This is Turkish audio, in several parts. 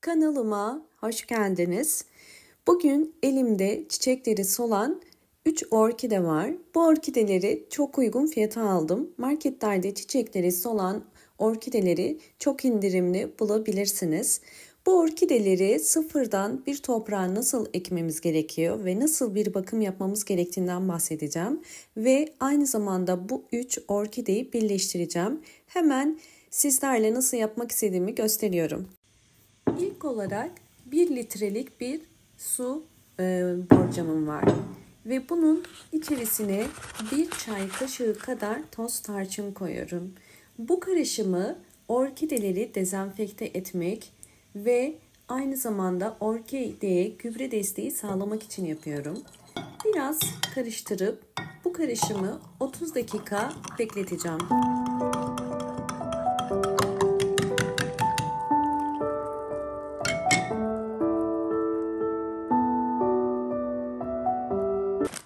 Kanalıma hoş geldiniz. Bugün elimde çiçekleri solan 3 orkide var. Bu orkideleri çok uygun fiyata aldım. Marketlerde çiçekleri solan orkideleri çok indirimli bulabilirsiniz. Bu orkideleri sıfırdan bir toprağa nasıl ekmemiz gerekiyor ve nasıl bir bakım yapmamız gerektiğinden bahsedeceğim. Ve aynı zamanda bu 3 orkideyi birleştireceğim. Hemen sizlerle nasıl yapmak istediğimi gösteriyorum. İlk olarak 1 litrelik bir su borcamım var. Ve bunun içerisine 1 çay kaşığı kadar toz tarçın koyuyorum. Bu karışımı orkideleri dezenfekte etmek ve aynı zamanda orkideye gübre desteği sağlamak için yapıyorum. Biraz karıştırıp bu karışımı 30 dakika bekleteceğim.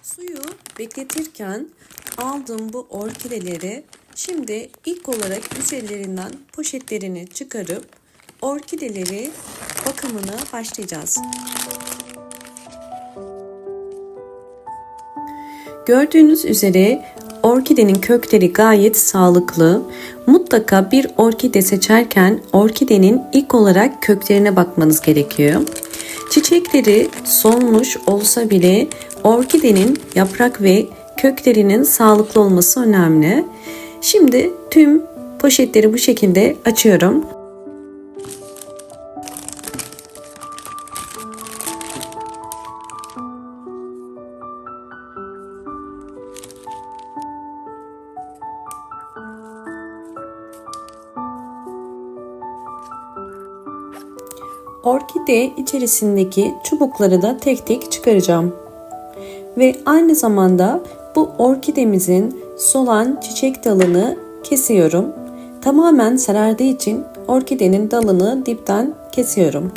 Suyu bekletirken aldığım bu orkideleri şimdi ilk olarak üzerlerinden poşetlerini çıkarıp orkideleri bakımına başlayacağız. Gördüğünüz üzere orkidenin kökleri gayet sağlıklı. Mutlaka bir orkide seçerken orkidenin ilk olarak köklerine bakmanız gerekiyor. Çiçekleri solmuş olsa bile orkidenin yaprak ve köklerinin sağlıklı olması önemli. Şimdi tüm poşetleri bu şekilde açıyorum. Orkide içerisindeki çubukları da tek tek çıkaracağım. Ve aynı zamanda bu orkidemizin solan çiçek dalını kesiyorum. Tamamen sarardığı için orkidenin dalını dipten kesiyorum.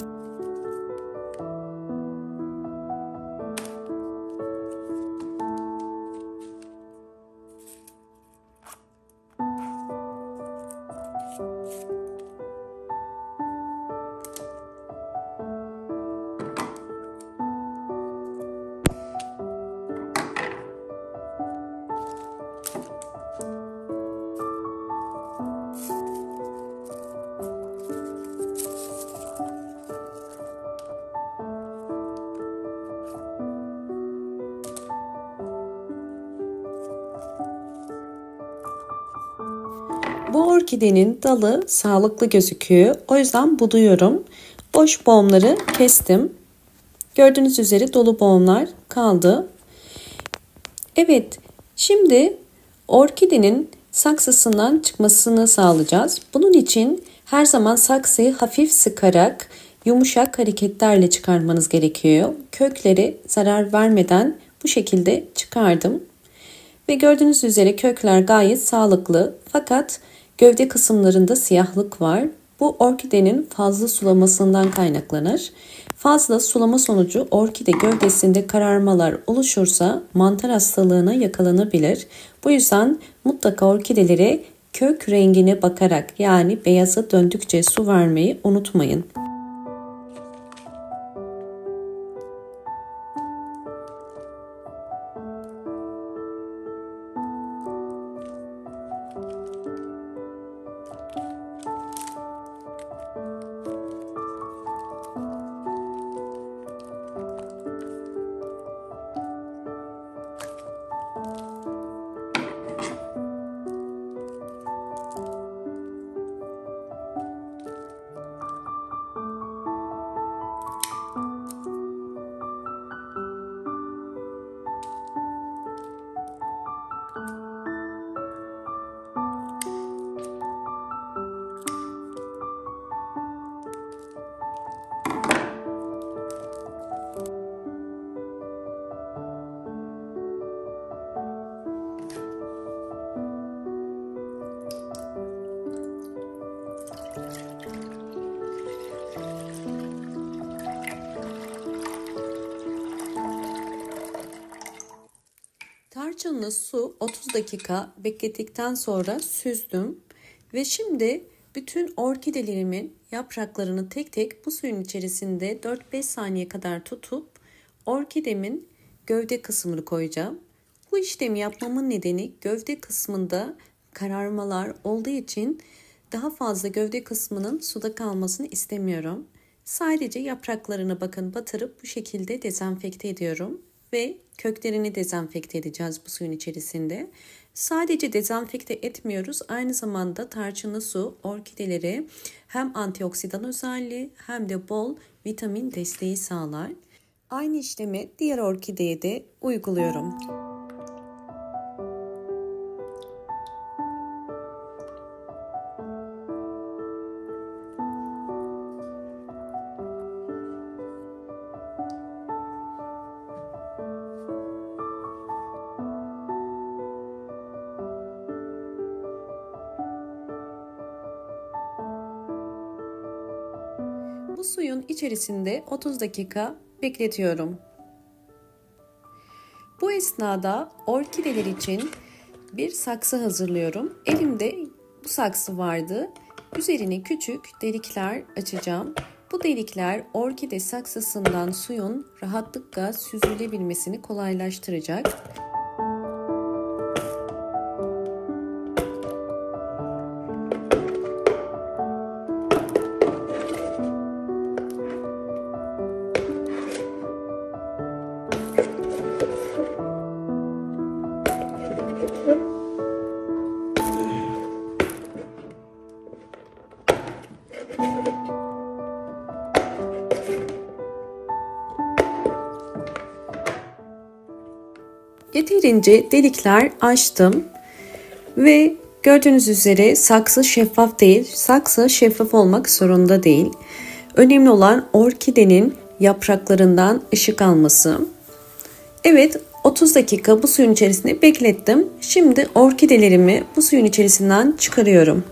Bu orkidenin dalı sağlıklı gözüküyor. O yüzden buduyorum. Boş boğumları kestim. Gördüğünüz üzere dolu boğumlar kaldı. Evet, şimdi orkidenin saksısından çıkmasını sağlayacağız. Bunun için her zaman saksıyı hafif sıkarak yumuşak hareketlerle çıkarmanız gerekiyor. Kökleri zarar vermeden bu şekilde çıkardım. Ve gördüğünüz üzere kökler gayet sağlıklı fakat gövde kısımlarında siyahlık var. Bu orkidenin fazla sulamasından kaynaklanır. Fazla sulama sonucu orkide gövdesinde kararmalar oluşursa mantar hastalığına yakalanabilir. Bu yüzden mutlaka orkidelere kök rengine bakarak yani beyaza döndükçe su vermeyi unutmayın. Tarçınlı su 30 dakika beklettikten sonra süzdüm ve şimdi Bütün orkidelerimin yapraklarını tek tek bu suyun içerisinde 4-5 saniye kadar tutup orkidemin gövde kısmını koyacağım. Bu işlemi yapmamın nedeni gövde kısmında kararmalar olduğu için daha fazla gövde kısmının suda kalmasını istemiyorum. Sadece yapraklarını bakın batırıp bu şekilde dezenfekte ediyorum ve köklerini dezenfekte edeceğiz bu suyun içerisinde. Sadece dezenfekte etmiyoruz, aynı zamanda tarçınlı su orkidelere hem antioksidan özelliği hem de bol vitamin desteği sağlar. Aynı işlemi diğer orkideye de uyguluyorum. Bu suyun içerisinde 30 dakika bekletiyorum. Bu esnada orkideler için bir saksı hazırlıyorum. Elimde bu saksı vardı. Üzerine küçük delikler açacağım. Bu delikler orkide saksısından suyun rahatlıkla süzülebilmesini kolaylaştıracak. Yeterince delikler açtım ve gördüğünüz üzere saksı şeffaf değil. Saksı şeffaf olmak zorunda değil. Önemli olan orkidenin yapraklarından ışık alması. Evet, 30 dakika bu suyun içerisinde beklettim. Şimdi orkidelerimi bu suyun içerisinden çıkarıyorum.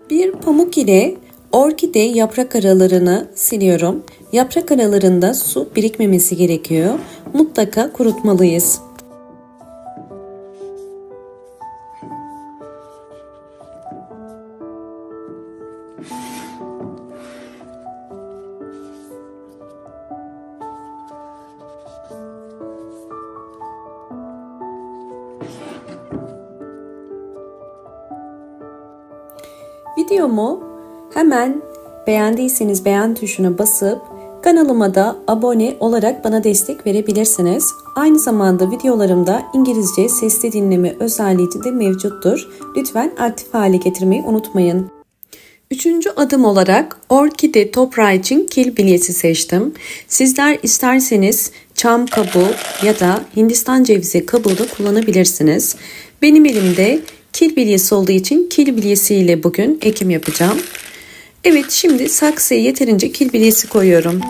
Bir pamuk ile orkide yaprak aralarını siliyorum. Yaprak aralarında su birikmemesi gerekiyor. Mutlaka kurutmalıyız. Videomu hemen beğendiyseniz beğen tuşuna basıp kanalıma da abone olarak bana destek verebilirsiniz. Aynı zamanda videolarımda İngilizce sesli dinleme özelliği de mevcuttur. Lütfen aktif hale getirmeyi unutmayın. Üçüncü adım olarak orkide toprağı için kil bilyesi seçtim. Sizler isterseniz çam kabuğu ya da Hindistan cevizi kabuğu da kullanabilirsiniz. Benim elimde kil bilyesi olduğu için kil bilyesiyle bugün ekim yapacağım. Evet, şimdi saksıya yeterince kil bilyesi koyuyorum.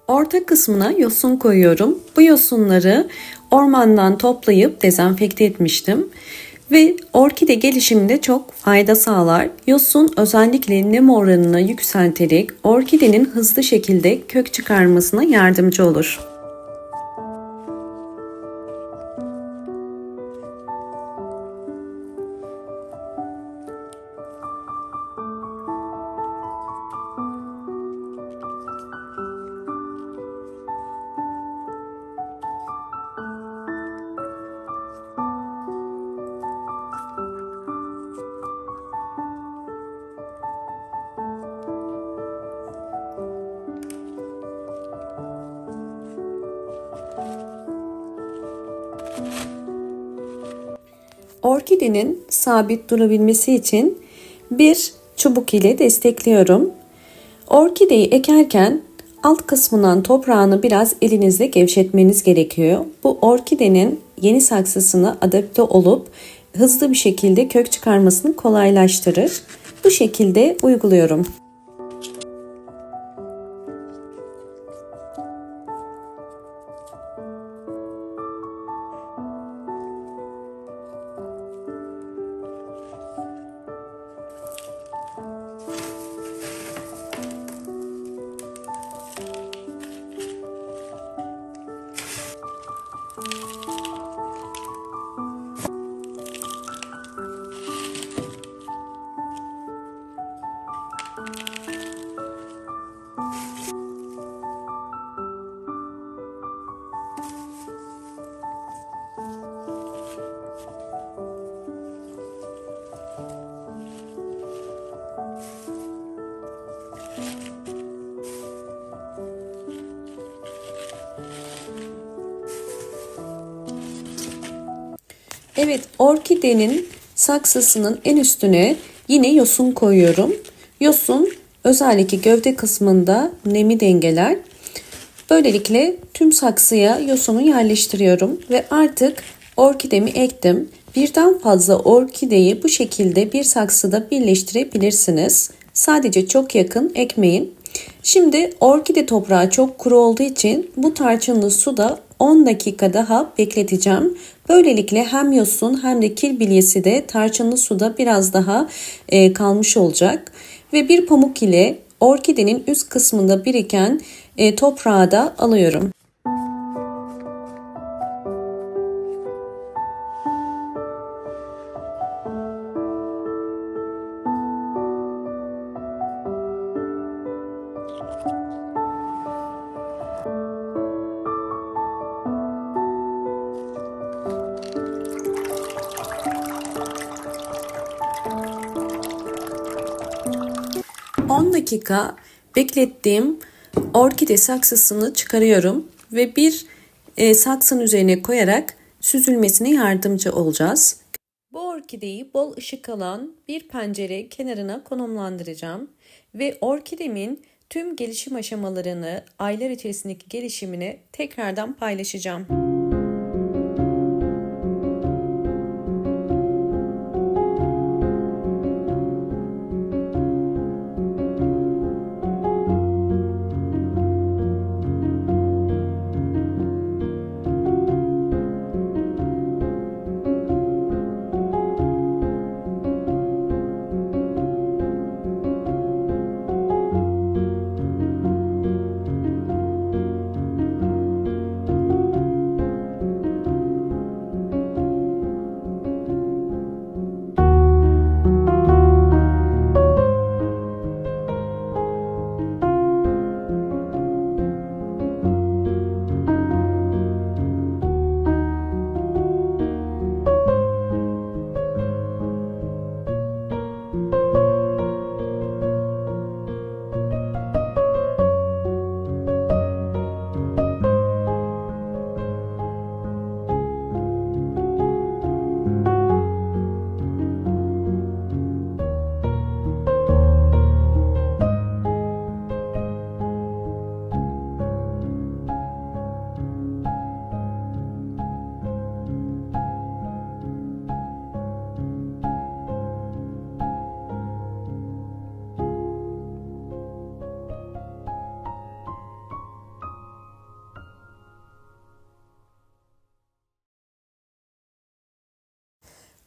Orta kısmına yosun koyuyorum. Bu yosunları ormandan toplayıp dezenfekte etmiştim. Ve orkide gelişiminde çok fayda sağlar. Yosun özellikle nem oranını yükselterek orkidenin hızlı şekilde kök çıkarmasına yardımcı olur. Orkidenin sabit durabilmesi için bir çubuk ile destekliyorum. Orkideyi ekerken alt kısmından toprağını biraz elinizle gevşetmeniz gerekiyor. Bu orkidenin yeni saksısına adapte olup hızlı bir şekilde kök çıkarmasını kolaylaştırır. Bu şekilde uyguluyorum. Evet, orkidenin saksısının en üstüne yine yosun koyuyorum. Yosun özellikle gövde kısmında nemi dengeler. Böylelikle tüm saksıya yosunu yerleştiriyorum ve artık orkidemi ektim. Birden fazla orkideyi bu şekilde bir saksıda birleştirebilirsiniz. Sadece çok yakın ekmeyin. Şimdi orkide toprağı çok kuru olduğu için bu tarçınlı suda 10 dakika daha bekleteceğim. Böylelikle hem yosun hem de kil bilyesi de tarçınlı suda biraz daha kalmış olacak. Ve bir pamuk ile orkidenin üst kısmında biriken toprağı da alıyorum. On dakika beklettiğim orkide saksısını çıkarıyorum ve bir saksının üzerine koyarak süzülmesine yardımcı olacağız. Bu orkideyi bol ışık alan bir pencere kenarına konumlandıracağım ve orkidemin tüm gelişim aşamalarını, aylar içerisindeki gelişimini tekrardan paylaşacağım.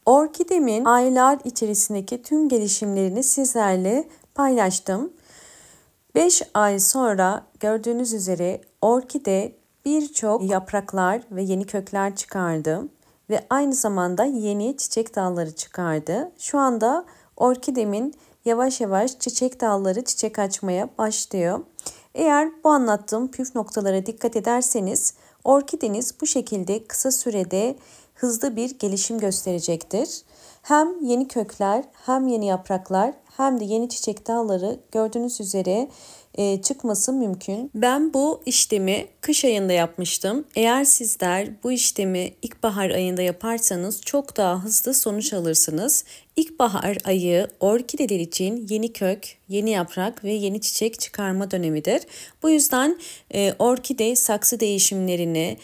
Orkidemin aylar içerisindeki tüm gelişimlerini sizlerle paylaştım. 5 ay sonra gördüğünüz üzere orkide birçok yapraklar ve yeni kökler çıkardı ve aynı zamanda yeni çiçek dalları çıkardı. Şu anda orkidemin yavaş yavaş çiçek dalları çiçek açmaya başlıyor. Eğer bu anlattığım püf noktalara dikkat ederseniz orkideniz bu şekilde kısa sürede hızlı bir gelişim gösterecektir. Hem yeni kökler, hem yeni yapraklar, hem de yeni çiçek dalları gördüğünüz üzere çıkması mümkün. Ben bu işlemi kış ayında yapmıştım. Eğer sizler bu işlemi ilkbahar ayında yaparsanız çok daha hızlı sonuç alırsınız. İlkbahar ayı orkideler için yeni kök, yeni yaprak ve yeni çiçek çıkarma dönemidir. Bu yüzden orkide saksı değişimlerini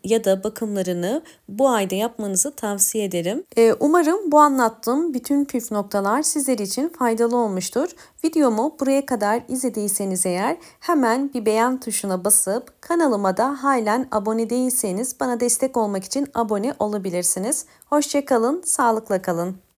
ya da bakımlarını bu ayda yapmanızı tavsiye ederim. Umarım bu anlattığım bütün püf noktalar sizler için faydalı olmuştur. Videomu buraya kadar izlediyseniz eğer hemen bir beğen tuşuna basıp kanalıma da halen abone değilseniz bana destek olmak için abone olabilirsiniz. Hoşça kalın, sağlıkla kalın.